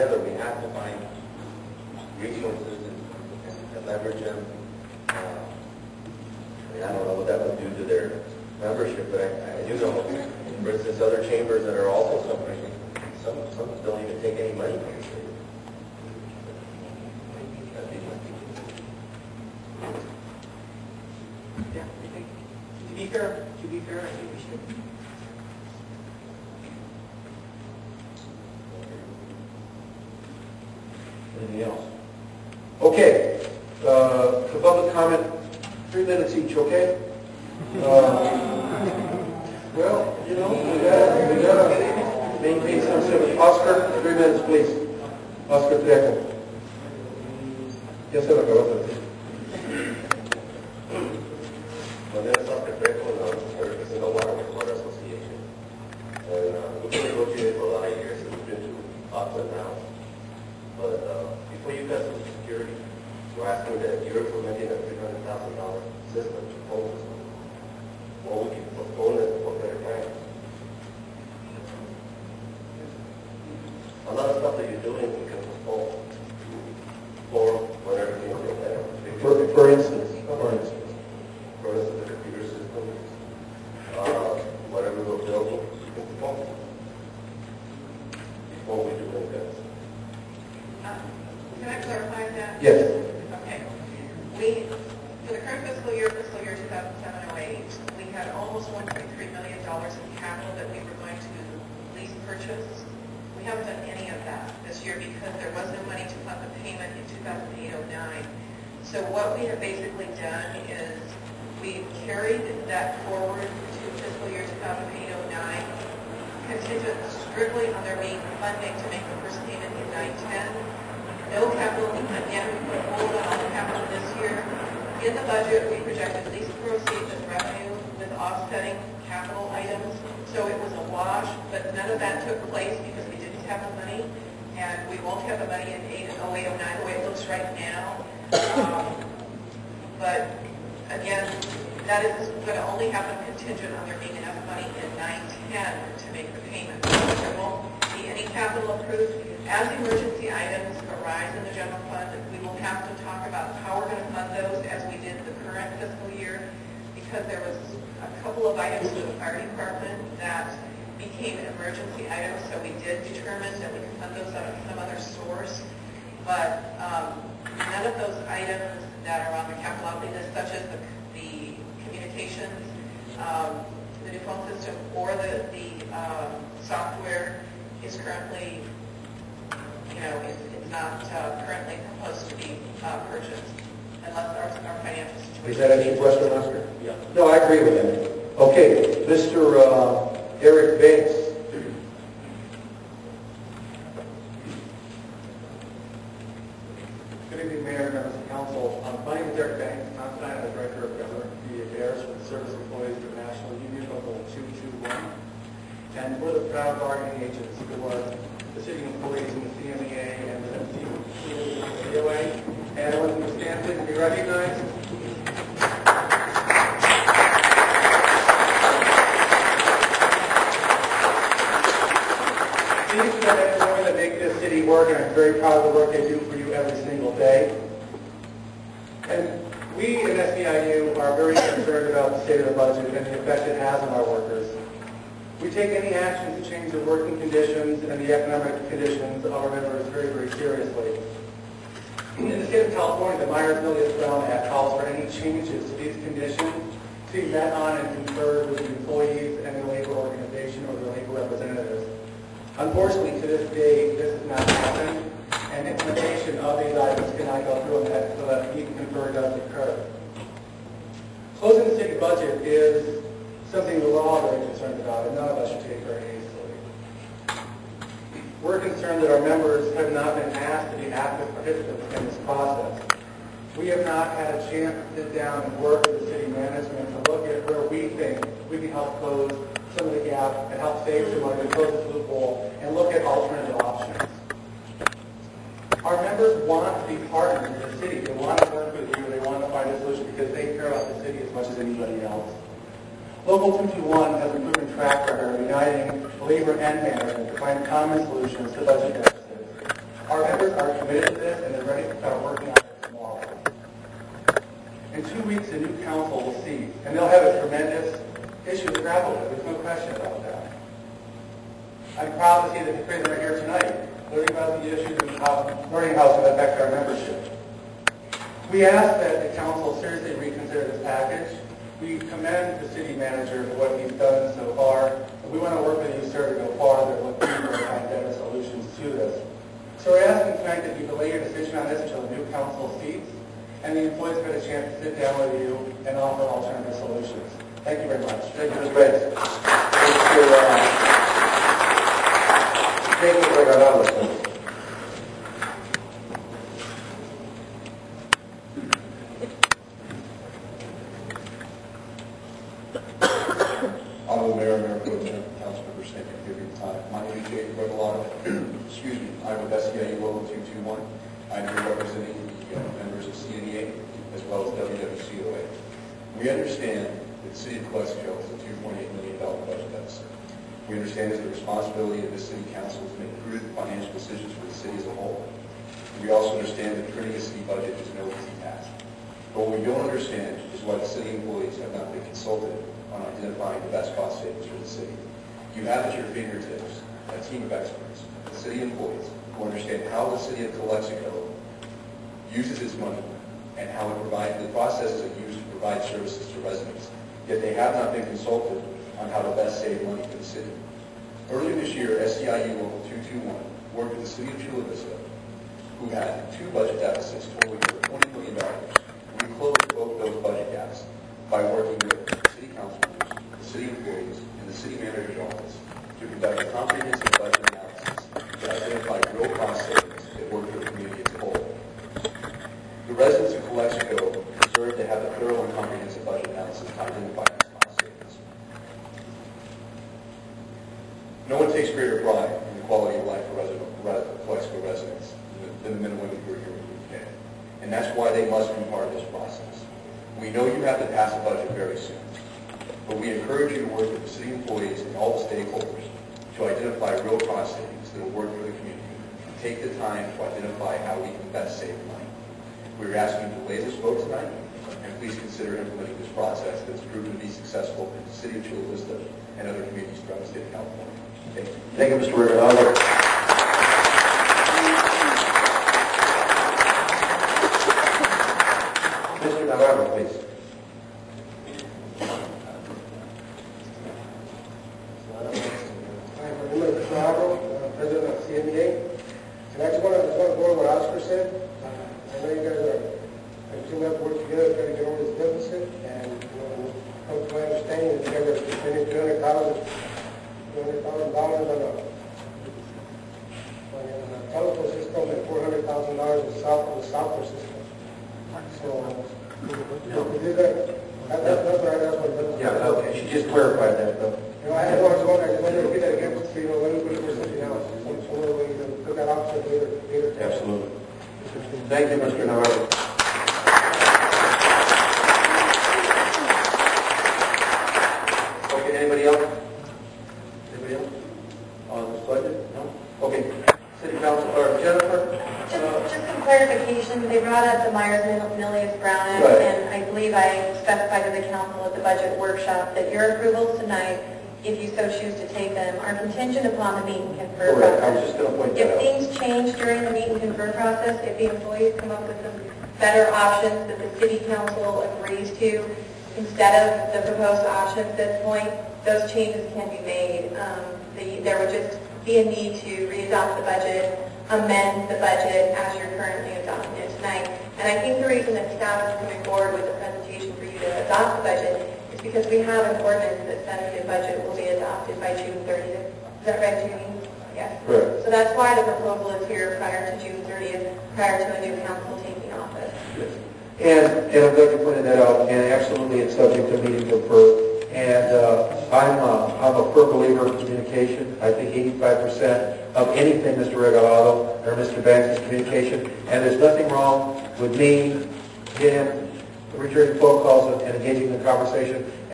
together, we have to find resources and leverage them. I don't know what that would do to their membership, but I do know, for instance, other chambers that are also suffering, some don't even take any money from the state. Yeah, I think, to be fair, I think we should. Anything else? Okay. For public comment, 3 minutes each, okay? Well, you know, we gotta maintain some sort of... Oscar, 3 minutes, please. Oscar Trejo. Ya se lo acabó. My name is Oscar Trejo, and I represent the Water Association. And we've been negotiating for a lot of years, and we've been to ups and downs. But before you got Social Security, you're asking that you're implementing a $300,000 system to focus on. Well, we can postpone it for better times. A lot of stuff that you're doing, we can postpone for whatever you want to do. For instance, the computer system, whatever we're building, we can postpone before we do anything. Can I clarify that? Yes. Okay. For the current fiscal year 2007-08, we had almost $1.3 million in capital that we were going to lease purchase. We haven't done any of that this year because there was no money to fund the payment in 2008-09. So what we have basically done is we've carried that forward to fiscal year 2008-09, contingent strictly on there being funding to make the first payment in 9-10. No capital, again, we put a hold on all the capital this year. In the budget, we projected lease proceeds and revenue with offsetting capital items. So it was a wash, but none of that took place because we didn't have the money. And we won't have the money in 08-09 the way it looks right now. But again, that is going to only happen contingent on there being enough money in 9-10 to make the payment. There won't be any capital approved. As emergency items arise in the general fund, we will have to talk about how we're going to fund those as we did the current fiscal year, because there was a couple of items for the fire department that became emergency items, so we did determine that we could fund those out of some other source. But none of those items that are on the capital outlay list, such as the communications, the new phone system, or the software, is currently, it's not currently proposed to be purchased unless our financial situation. Is that any question, Oscar? Yeah. No, I agree with that. Okay, Mr. Eric Banks. Good evening, Mayor, members of council. My name is Eric Banks. I'm the Director of Government Community Affairs for the Service Employees of the National Union, Local 221. And we're the proud bargaining agents for the city employees in the CMEA and the COA. And I want them to stand please and be recognized. These men and women that make this city work, and I'm very proud of the work they do for you every single day. And we in SEIU are very concerned about the state of the budget and the effect it has on our workers. We take any action to change the working conditions and the economic conditions of our members very, very seriously. In the state of California, the Myers-Briggs-Brown Act calls for any changes to these conditions to be met on and conferred with the employees and the labor organization or the labor representatives. Unfortunately, to this day, this has not happened, and implementation of these items cannot go through until that meet and confer does occur. Closing the city budget is something that we're all very concerned about, and none of us should take very easily. We're concerned that our members have not been asked to be active participants in this process. We have not had a chance to sit down and work with the city management to look at where we think we can help close some of the gap and help save some money, close this loophole, and look at alternative options. Our members want to be partners with the city. They want to work with you. They want to find a solution because they care about the city as much as anybody else. Local 221 has a proven track record of uniting labor and management to find common solutions to budget deficits. Our members are committed to this, and they're ready to start working on it tomorrow. In 2 weeks, the new council will see, and they'll have a tremendous issue to grapple with. There's no question about that. I'm proud to see that the kids are here tonight, learning about the issues and learning how to affect our membership. We ask that the council seriously reconsider this package. We commend the city manager for what he's done so far. We want to work with you, sir, to go farther and look deeper and find better solutions to this. So we're asking tonight that you delay your decision on this until the new council seats and the employees get a chance to sit down with you and offer alternative solutions. Thank you very much. Thank you, Mr. Bates. Mr. Regalado. Honorable Mayor, Mayor Pro Tem, Council members, thank you for your time. My name is Jacob Regalado. Excuse me. I'm with SEIU Local 221. I'm here representing the members of CNEA as well as WWCOA. We understand that the City of Calexico has a $2.8 million budget deficit. We understand it's the responsibility of the City Council to make prudent financial decisions for the city as a whole. We also understand that printing a city budget is no easy task. But what we don't understand is why the city employees have not been consulted on identifying the best cost savings for the city. You have at your fingertips a team of experts, the city employees, who understand how the City of Calexico uses its money and how it provides the processes it uses to provide services to residents. Yet they have not been consulted on how to best save money for the city. Earlier this year, SEIU Local 221 worked with the City of Chula Vista, who had 2 budget deficits totaling over $20 million. We closed both those budget gaps by working with the city council members, the city employees, and the city manager's office to conduct a comprehensive budget analysis that identified real cost savings that work for the community as a whole. The residents of Calexico deserve to have a thorough and comprehensive budget analysis to identify these cost savings. No one takes greater pride in the quality of life for Calexico residents than the men and women who are here with you today. And that's why they must be part of this process. We know you have to pass a budget very soon, but we encourage you to work with the city employees and all the stakeholders to identify real cost savings that will work for the community and take the time to identify how we can best save money. We're asking you to delay this vote tonight, and please consider implementing this process that's proven to be successful in the city of Chula Vista and other communities throughout the state of California. Thank you. Thank you, Mr. Regalado. Mr. Navarro, please. I'm Mr. Navarro, President of CNEA. And I just want to go over what Oscar said. I know you guys are teaming up, work together, trying to get over this deficit. And from my understanding, it's never spending $200,000 on a telephone system and $400,000 on the software system. So, we did that. That's what I was. Yeah, okay. She just clarified that, though. I just wanted to repeat that again, so you know, when we were sitting down, so we can put that option later. Absolutely. Thank you, Mr. Navarro. Okay, anybody else? Anybody else on this budget? No? Okay. City Council, or Jennifer? Just some clarification, they brought up the Myers-Milius Brown Act, Right. and I believe I specified to the council at the budget workshop that your approvals tonight, if you so choose to take them, are contingent upon the meet and confer Correct. process. I was just going to point that If out. things change during the meet and confer process, if the employees come up with some better options that the city council agrees to, instead of the proposed option at this point, those changes can be made. There would just be a need to re-adopt the budget, amend the budget as you're currently adopting it tonight. And I think the reason that staff is coming forward with the presentation for you to adopt the budget is because we have an ordinance that says the budget will be adopted by June 30th. Is that right, Judy? Yes. Correct. So that's why the proposal is here prior to June 30th, prior to a new council taking office. And I'm glad you pointed that out, and absolutely it's subject to meeting confer. And I'm a firm believer in communication. I think 85% of anything Mr. Regalado or Mr. Banks is communication, and there's nothing wrong with me, him, returning phone calls and engaging in the conversation.